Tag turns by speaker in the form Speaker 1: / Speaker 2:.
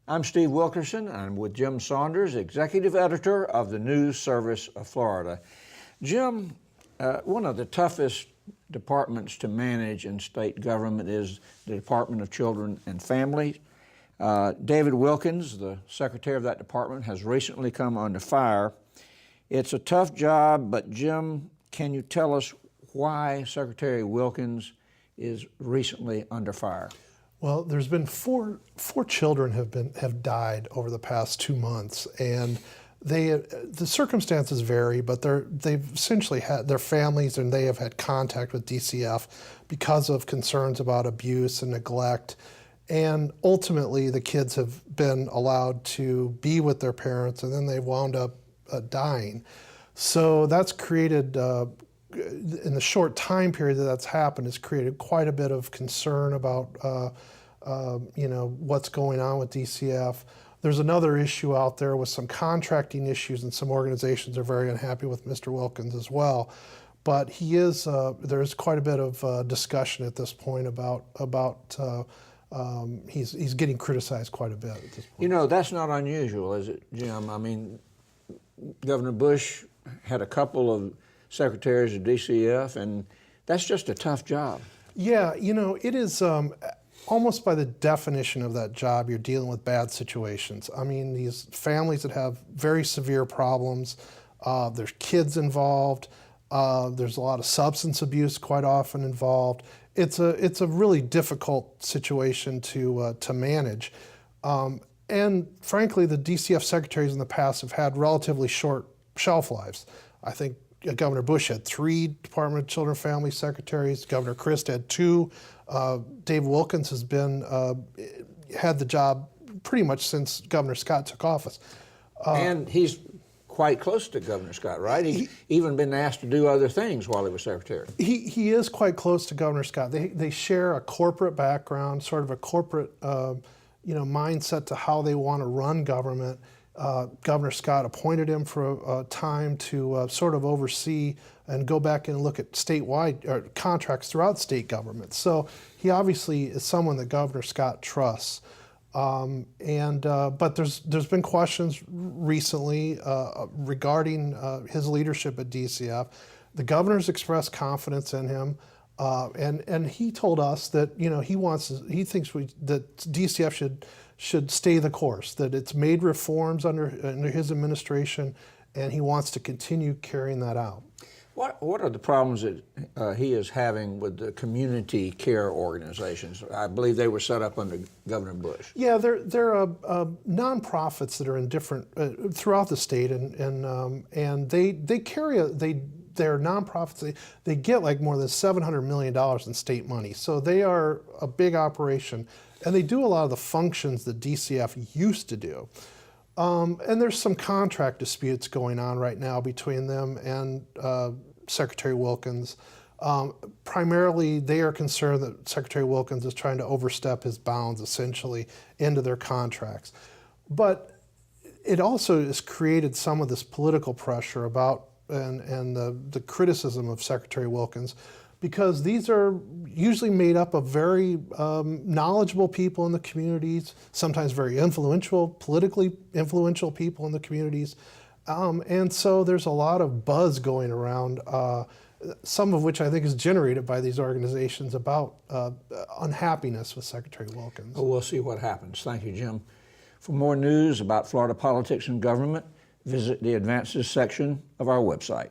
Speaker 1: I'm Steve Wilkerson. I'm with Jim Saunders, Executive Editor of the News Service of Florida. Jim, one of the toughest departments to manage in state government is the Department of Children and Families. David Wilkins, the secretary of that department, has recently come under fire. It's a tough job, but Jim, can you tell us why Secretary Wilkins is recently under fire?
Speaker 2: Well, there's been four children have died over the past 2 months, and the circumstances vary, but they've essentially had their families and they have had contact with DCF because of concerns about abuse and neglect, and ultimately the kids have been allowed to be with their parents, and then they wound up dying. So that's created. In the short time period that's happened, it's created quite a bit of concern about what's going on with DCF. There's another issue out there with some contracting issues, and some organizations are very unhappy with Mr. Wilkins as well. But he is there's quite a bit of discussion at this point about he's getting criticized quite a bit at this point.
Speaker 1: You know, that's not unusual, is it, Jim? I mean, Governor Bush had a couple of secretaries of DCF, and that's just a tough job.
Speaker 2: Yeah, you know, it is almost by the definition of that job, you're dealing with bad situations. I mean, these families that have very severe problems, there's kids involved, there's a lot of substance abuse quite often involved. It's a really difficult situation to manage. And frankly, the DCF secretaries in the past have had relatively short shelf lives. I think Governor Bush had 3 Department of Children and Family secretaries. Governor Christ had 2. Dave Wilkins has been had the job pretty much since Governor Scott took office.
Speaker 1: And he's quite close to Governor Scott, right? He's even been asked to do other things while he was secretary.
Speaker 2: He is quite close to Governor Scott. They share a corporate background, sort of a corporate mindset to how they want to run government. Governor Scott appointed him for a time to sort of oversee and go back and look at statewide contracts throughout state government. So he obviously is someone that Governor Scott trusts. But there's been questions recently regarding his leadership at DCF. The governor's expressed confidence in him. And he told us that he thinks that DCF should stay the course, that it's made reforms under his administration, and he wants to continue carrying that out.
Speaker 1: What are the problems that he is having with the community care organizations? I believe they were set up under Governor Bush.
Speaker 2: Yeah, they're nonprofits that are in different throughout the state, and they carry they're nonprofits. They get like more than $700 million in state money, so they are a big operation, and they do a lot of the functions that DCF used to do. And there's some contract disputes going on right now between them and Secretary Wilkins. Primarily, they are concerned that Secretary Wilkins is trying to overstep his bounds, essentially, into their contracts. But it also has created some of this political pressure about and the criticism of Secretary Wilkins, because these are usually made up of very knowledgeable people in the communities, sometimes very politically influential people in the communities. And so there's a lot of buzz going around, some of which I think is generated by these organizations about unhappiness with Secretary Wilkins.
Speaker 1: Well, we'll see what happens. Thank you, Jim. For more news about Florida politics and government, visit the Advances section of our website.